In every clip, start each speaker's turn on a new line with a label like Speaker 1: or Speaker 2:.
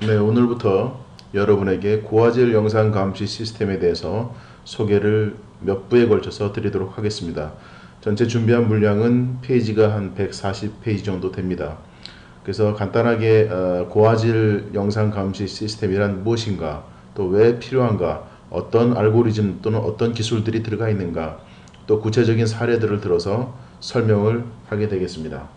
Speaker 1: 네, 오늘부터 여러분에게 고화질 영상 감시 시스템에 대해서 소개를 몇 부에 걸쳐서 드리도록 하겠습니다. 전체 준비한 물량은 페이지가 한 140페이지 정도 됩니다. 그래서 간단하게 고화질 영상 감시 시스템이란 무엇인가, 또 왜 필요한가, 어떤 알고리즘 또는 어떤 기술들이 들어가 있는가, 또 구체적인 사례들을 들어서 설명을 하게 되겠습니다.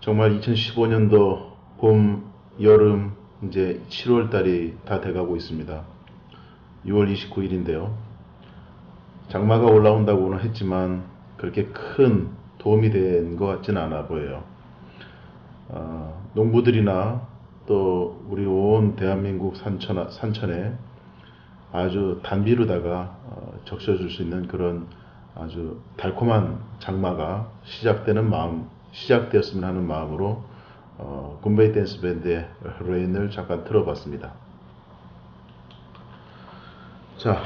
Speaker 1: 정말 2015년도 봄, 여름, 이제 7월 달이 다 돼가고 있습니다. 6월 29일인데요. 장마가 올라온다고는 했지만 그렇게 큰 도움이 된 것 같지는 않아 보여요. 농부들이나 또 우리 온 대한민국 산천에 아주 단비로다가 적셔줄 수 있는 그런 아주 달콤한 장마가 시작되었으면 하는 마음으로 굼베이 댄스 밴드의 레인을 잠깐 틀어봤습니다. 자,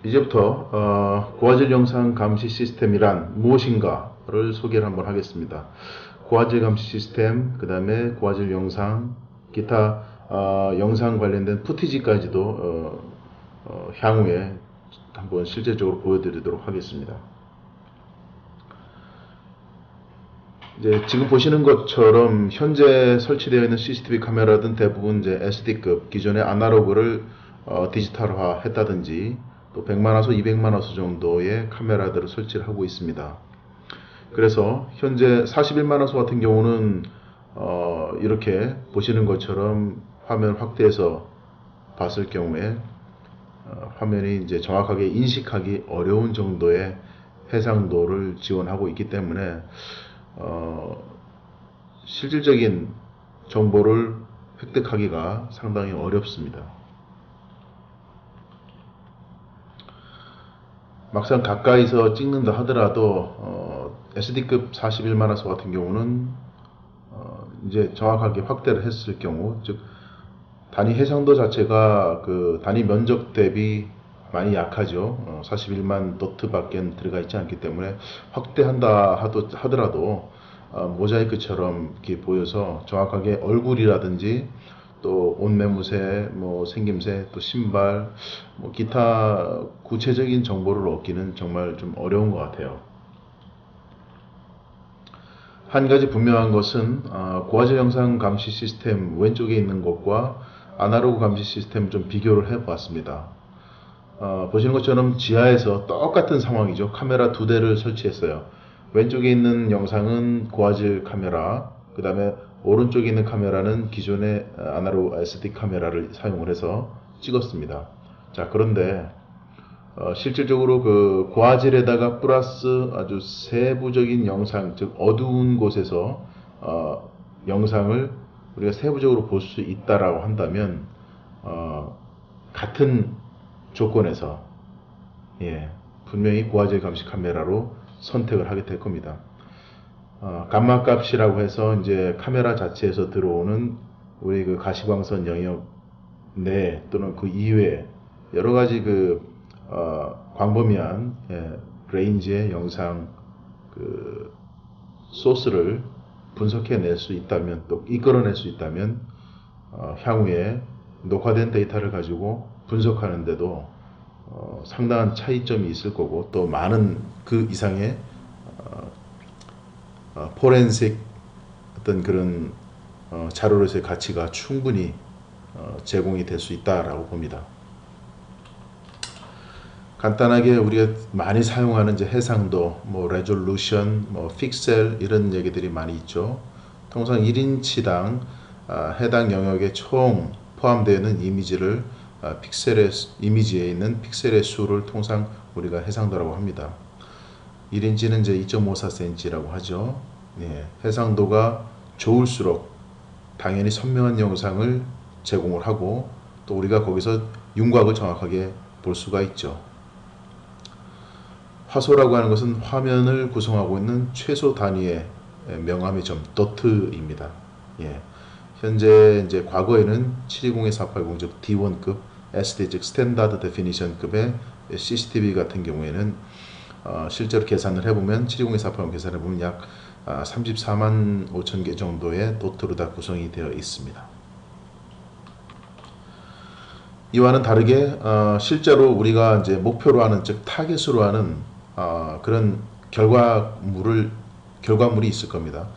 Speaker 1: 이제부터 고화질 영상 감시 시스템이란 무엇인가를 소개를 한번 하겠습니다. 고화질 감시 시스템, 그 다음에 고화질 영상, 기타 영상 관련된 푸티지까지도 향후에 한번 실제적으로 보여드리도록 하겠습니다. 이제 지금 보시는 것처럼 현재 설치되어 있는 CCTV 카메라든 대부분 이제 SD급 기존의 아날로그를 디지털화 했다든지 또 100만화소, 200만화소 정도의 카메라들을 설치를 하고 있습니다. 그래서 현재 41만화소 같은 경우는 이렇게 보시는 것처럼 화면 확대해서 봤을 경우에 화면이 이제 정확하게 인식하기 어려운 정도의 해상도를 지원하고 있기 때문에 실질적인 정보를 획득하기가 상당히 어렵습니다. 막상 가까이서 찍는다 하더라도 SD급 41만화소 같은 경우는 이제 정확하게 확대를 했을 경우, 즉 단위 해상도 자체가 그 단위 면적 대비 많이 약하죠. 41만 도트밖에 들어가 있지 않기 때문에 확대한다 하더라도 모자이크처럼 이렇게 보여서 정확하게 얼굴이라든지 또 옷매무새, 뭐 생김새, 또 신발, 뭐 기타 구체적인 정보를 얻기는 정말 좀 어려운 것 같아요. 한 가지 분명한 것은 고화질 영상 감시 시스템 왼쪽에 있는 것과 아날로그 감시 시스템 좀 비교를 해 봤습니다. 보시는 것처럼 지하에서 똑같은 상황이죠. 카메라 두 대를 설치했어요. 왼쪽에 있는 영상은 고화질 카메라, 그 다음에 오른쪽에 있는 카메라는 기존의 아날로그 SD 카메라를 사용을 해서 찍었습니다. 자, 그런데 실질적으로 그 고화질에다가 플러스 아주 세부적인 영상, 즉 어두운 곳에서 영상을 우리가 세부적으로 볼 수 있다라고 한다면 같은 조건에서 분명히 고화질 감시 카메라로 선택을 하게 될 겁니다. 감마 값이라고 해서 이제 카메라 자체에서 들어오는 우리 그 가시광선 영역 내 또는 그 이외에 여러 가지 그 광범위한 레인지의 영상 그 소스를 분석해낼 수 있다면, 또 이끌어낼 수 있다면 향후에 녹화된 데이터를 가지고 분석하는데도 상당한 차이점이 있을 거고, 또 많은 그 이상의 포렌식 어떤 그런 자료로서의 가치가 충분히 제공이 될 수 있다라고 봅니다. 간단하게 우리가 많이 사용하는 이제 해상도, 뭐 레졸루션, 뭐 픽셀 이런 얘기들이 많이 있죠. 통상 1인치당 해당 영역에 총 포함되는 이미지를 이미지에 있는 픽셀의 수를 통상 우리가 해상도라고 합니다. 1인치는 이제 2.54cm라고 하죠. 예, 해상도가 좋을수록 당연히 선명한 영상을 제공을 하고 또 우리가 거기서 윤곽을 정확하게 볼 수가 있죠. 화소라고 하는 것은 화면을 구성하고 있는 최소 단위의 명암의 점, 도트입니다. 예. 현재 이제 과거에는 720-480, 즉 D1급 SD, 즉 스탠다드 데피니션급의 CCTV 같은 경우에는 실제로 계산을 해보면 720-480 계산을 해보면 약 34만 5천 개 정도의 도트로 다 구성이 되어 있습니다. 이와는 다르게 실제로 우리가 이제 목표로 하는, 즉 타겟으로 하는 그런 결과물이 있을 겁니다.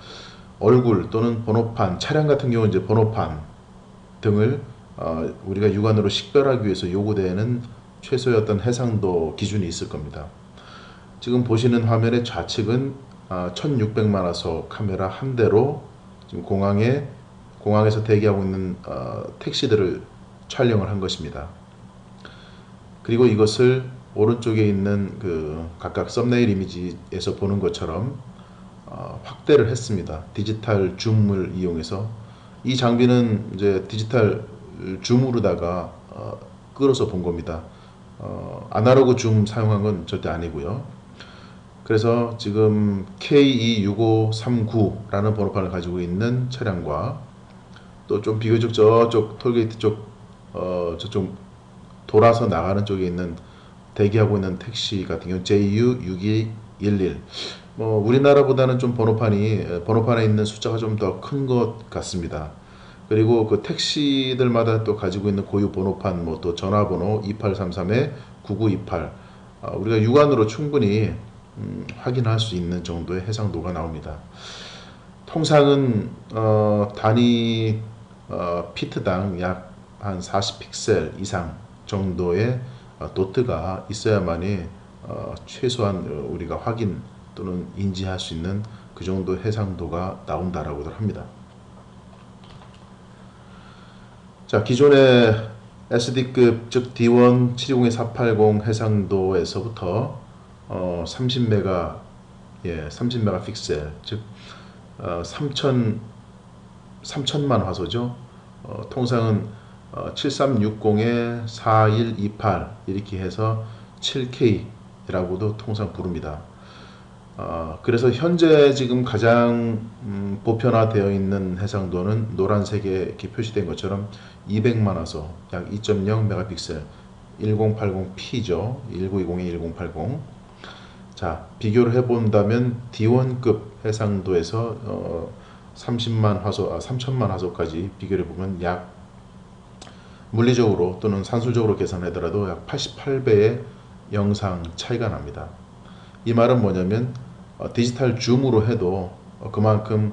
Speaker 1: 얼굴 또는 번호판, 차량 같은 경우는 이제 번호판 등을 우리가 육안으로 식별하기 위해서 요구되는 최소의 어떤 해상도 기준이 있을 겁니다. 지금 보시는 화면의 좌측은 1600만 화소 카메라 한 대로 지금 공항에서 대기하고 있는 택시들을 촬영을 한 것입니다. 그리고 이것을 오른쪽에 있는 그 각각 썸네일 이미지에서 보는 것처럼 확대를 했습니다. 디지털 줌을 이용해서. 이 장비는 이제 디지털 줌으로다가 끌어서 본 겁니다. 아날로그 줌 사용한 건 절대 아니고요. 그래서 지금 K26539라는 번호판을 가지고 있는 차량과 또 좀 비교적 저쪽 톨게이트 쪽 저쪽 돌아서 나가는 쪽에 있는 대기하고 있는 택시 같은 경우 JU6211, 우리나라보다는 좀 번호판에 있는 숫자가 좀 더 큰 것 같습니다. 그리고 그 택시들마다 또 가지고 있는 고유 번호판, 또 전화번호 2833-9928, 우리가 육안으로 충분히 확인할 수 있는 정도의 해상도가 나옵니다. 통상은 단위 피트당 약 한 40픽셀 이상 정도의 도트가 있어야만이 최소한 우리가 확인 또는 인지할 수 있는 그 정도 해상도가 나온다라고들 합니다. 자, 기존의 SD급 즉 D1 720-480 해상도에서부터 30메가 픽셀, 즉 3000만 화소죠. 통상은 7360-4128 이렇게 해서 7K라고도 통상 부릅니다. 그래서 현재 지금 가장 보편화되어 있는 해상도는 노란색에 이렇게 표시된 것처럼 200만 화소, 약 2.0 메가픽셀, 1080p죠. 1920-1080. 자, 비교를 해본다면 D1급 해상도에서 30만 화소, 3000만 화소까지 비교를 해보면 약 물리적으로 또는 산술적으로 계산하더라도 약 88배의 영상 차이가 납니다. 이 말은 뭐냐면 디지털 줌으로 해도 그만큼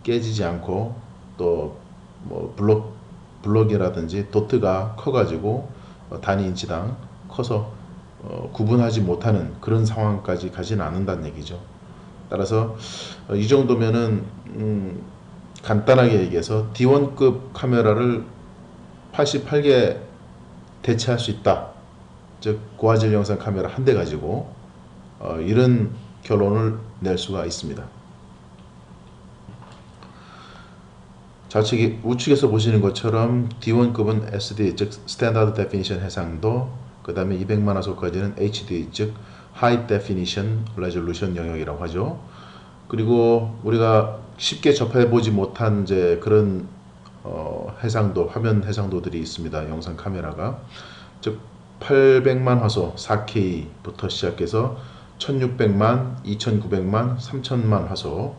Speaker 1: 깨지지 않고 또 블록이라든지 도트가 커가지고 단위 인치당 커서 구분하지 못하는 그런 상황까지 가지는 않는다는 얘기죠. 따라서 이 정도면은 간단하게 얘기해서 D1급 카메라를 88개 대체할 수 있다. 즉 고화질 영상 카메라 한 대 가지고 이런 결론을 낼 수가 있습니다. 우측에서 보시는 것처럼 D1급은 SD, 즉 스탠다드 데피니션 해상도, 그 다음에 200만 화소까지는 HD, 즉 하이 데피니션 레졸루션 영역이라고 하죠. 그리고 우리가 쉽게 접해보지 못한 이제 그런 해상도, 화면 해상도들이 있습니다. 영상 카메라가. 즉 800만 화소 4K부터 시작해서 1600만, 2900만, 3000만 화소,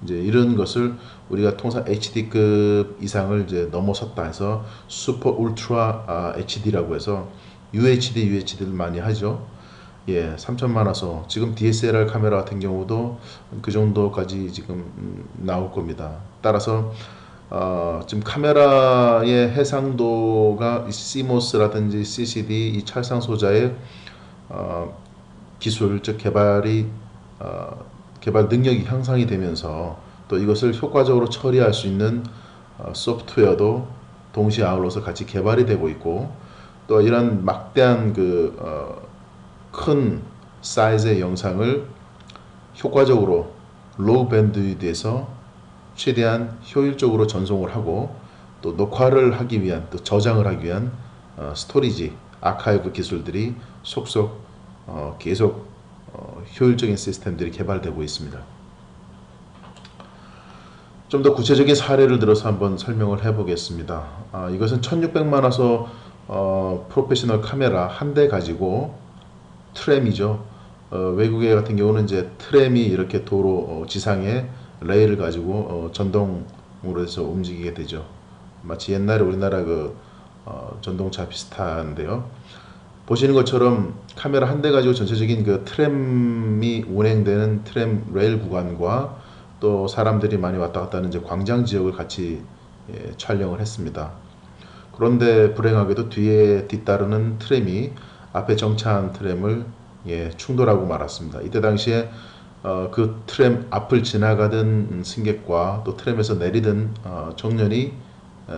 Speaker 1: 이제 이런 것을 우리가 통상 HD급 이상을 이제 넘어섰다 해서 슈퍼 울트라 HD라고 해서 UHD를 많이 하죠. 예, 3000만 화소. 지금 DSLR 카메라 같은 경우도 그 정도까지 지금 나올 겁니다. 따라서 지금 카메라의 해상도가 CMOS라든지 CCD, 이 찰상 소자의 기술, 즉 개발 능력이 향상이 되면서 또 이것을 효과적으로 처리할 수 있는 소프트웨어도 동시에 아울러서 같이 개발이 되고 있고, 또 이런 막대한 큰 사이즈의 영상을 효과적으로 로우 밴드위드에서 최대한 효율적으로 전송을 하고, 또 녹화를 하기 위한, 또 저장을 하기 위한 스토리지, 아카이브 기술들이 속속 계속 효율적인 시스템들이 개발되고 있습니다. 좀 더 구체적인 사례를 들어서 한번 설명을 해보겠습니다. 이것은 1600만 화소 프로페셔널 카메라 한 대 가지고 트램이죠. 외국에 같은 경우는 이제 트램이 이렇게 도로 지상에 레일을 가지고 전동으로 해서 움직이게 되죠. 마치 옛날에 우리나라 전동차 비슷한데요. 보시는 것처럼 카메라 한 대 가지고 전체적인 트램이 운행되는 트램 레일 구간과 또 사람들이 많이 왔다 갔다 하는 이제 광장 지역을 같이 촬영을 했습니다. 그런데 불행하게도 뒤에 뒤따르는 트램이 앞에 정차한 트램을 충돌하고 말았습니다. 이때 당시에 그 트램 앞을 지나가던 승객과 또 트램에서 내리던 청년이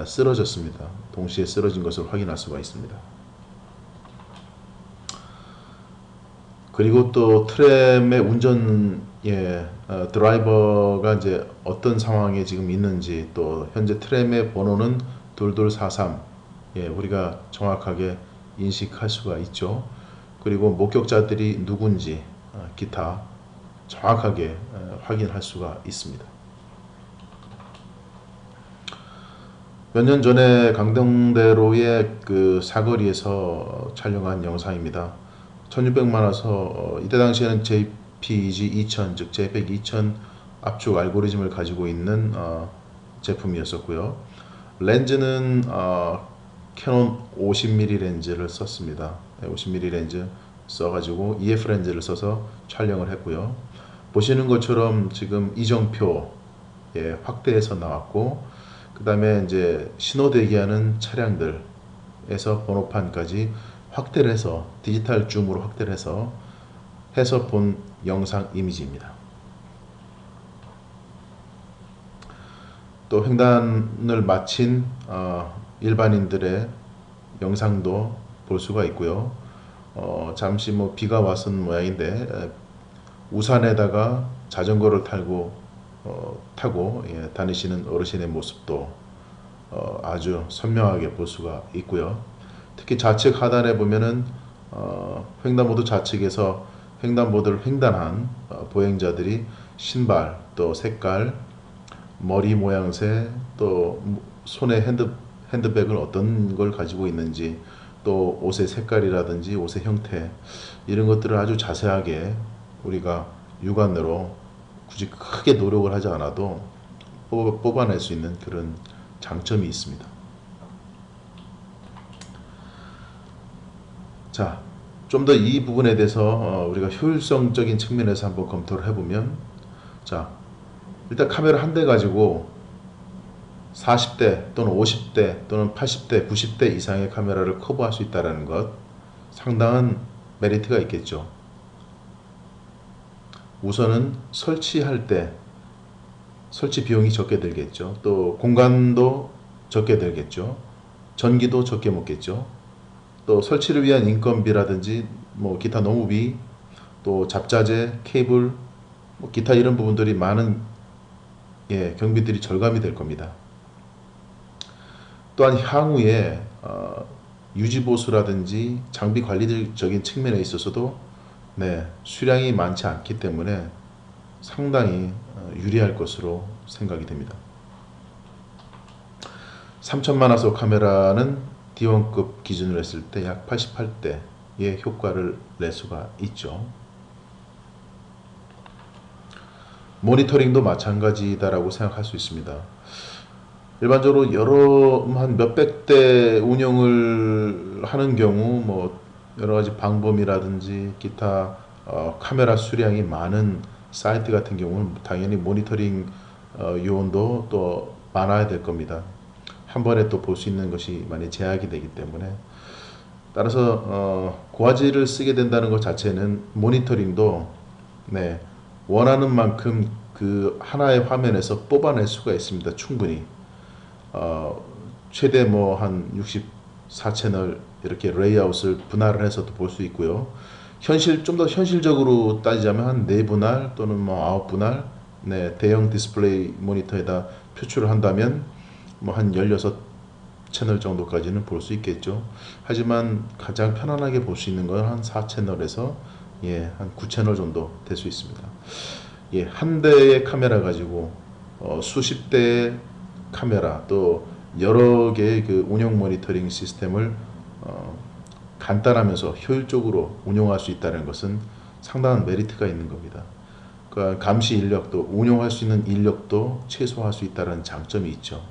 Speaker 1: 쓰러졌습니다. 동시에 쓰러진 것을 확인할 수가 있습니다. 그리고 또 트램의 드라이버가 이제 어떤 상황에 지금 있는지, 또 현재 트램의 번호는 2243, 우리가 정확하게 인식할 수가 있죠. 그리고 목격자들이 누군지 기타 정확하게 확인할 수가 있습니다. 몇 년 전에 강동대로의 사거리에서 촬영한 영상입니다. 1600만 화소, 이때 당시에는 JPEG 2000, 즉 JPEG 2000 압축 알고리즘을 가지고 있는 제품이었었고요. 렌즈는 캐논 50mm 렌즈를 썼습니다. 50mm 렌즈 써가지고 EF 렌즈를 써서 촬영을 했고요. 보시는 것처럼 지금 이정표 확대해서 나왔고, 그 다음에 이제 신호 대기하는 차량들에서 번호판까지 확대를 해서 디지털 줌으로 확대를 해서 본 영상 이미지입니다. 또 횡단을 마친 일반인들의 영상도 볼 수가 있고요. 잠시 비가 왔은 모양인데 우산에다가 자전거를 타고 다니시는 어르신의 모습도 아주 선명하게 볼 수가 있고요. 특히 좌측 하단에 보면은 횡단보도 좌측에서 횡단보도를 횡단한 보행자들이 신발, 또 색깔, 머리 모양새, 또 손에 핸드백을 어떤 걸 가지고 있는지, 또 옷의 색깔이라든지 옷의 형태, 이런 것들을 아주 자세하게 우리가 육안으로 굳이 크게 노력을 하지 않아도 뽑아낼 수 있는 그런 장점이 있습니다. 자, 좀 더 이 부분에 대해서 우리가 효율성적인 측면에서 한번 검토를 해보면, 자, 일단 카메라 한 대 가지고 40대 또는 50대 또는 80대, 90대 이상의 카메라를 커버할 수 있다는 것, 상당한 메리트가 있겠죠. 우선은 설치할 때 설치 비용이 적게 들겠죠. 또 공간도 적게 들겠죠. 전기도 적게 먹겠죠. 또 설치를 위한 인건비라든지 기타 노무비, 또 잡자재, 케이블, 기타 이런 부분들이 많은 경비들이 절감이 될 겁니다. 또한 향후에 유지보수라든지 장비 관리적인 측면에 있어서도 수량이 많지 않기 때문에 상당히 유리할 것으로 생각이 됩니다. 3000만 화소 카메라는 D1급 기준으로 했을 때 약 88대의 효과를 낼 수가 있죠. 모니터링도 마찬가지다라고 생각할 수 있습니다. 일반적으로 한 몇백 대 운영을 하는 경우 여러 가지 방범이라든지 기타 카메라 수량이 많은 사이트 같은 경우는 당연히 모니터링 요원도 또 많아야 될 겁니다. 한 번에 또 볼 수 있는 것이 많이 제약이 되기 때문에, 따라서 고화질을 쓰게 된다는 것 자체는 모니터링도 원하는 만큼 그 하나의 화면에서 뽑아낼 수가 있습니다. 충분히. 최대 뭐 한 64채널 이렇게 레이아웃을 분할을 해서도 볼 수 있고요. 좀 더 현실적으로 따지자면 한 4분할 또는 뭐 9분할 네, 대형 디스플레이 모니터에다 표출을 한다면 뭐 한 16채널 정도까지는 볼 수 있겠죠. 하지만 가장 편안하게 볼 수 있는 건 한 4채널에서 예, 한 9채널 정도 될 수 있습니다. 예, 한 대의 카메라 가지고 수십 대의 카메라 또 여러 개의 그 운영 모니터링 시스템을 간단하면서 효율적으로 운용할 수 있다는 것은 상당한 메리트가 있는 겁니다. 그러니까 감시 인력도 운용할 수 있는 인력도 최소화할 수 있다는 장점이 있죠.